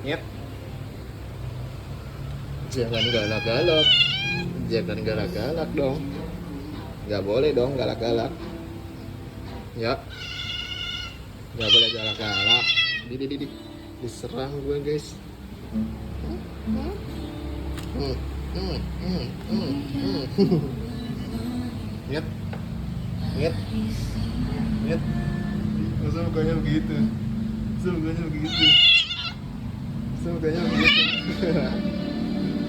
Nyet. Jangan galak-galak. Jangan galak-galak dong. Nggak boleh dong galak-galak. Ya. Nggak boleh galak-galak. Di. Diserang gue guys. Nyet. Nyet. Nyet. Masa mukanya begitu? Masa mukanya begitu? Masa mukanya begitu?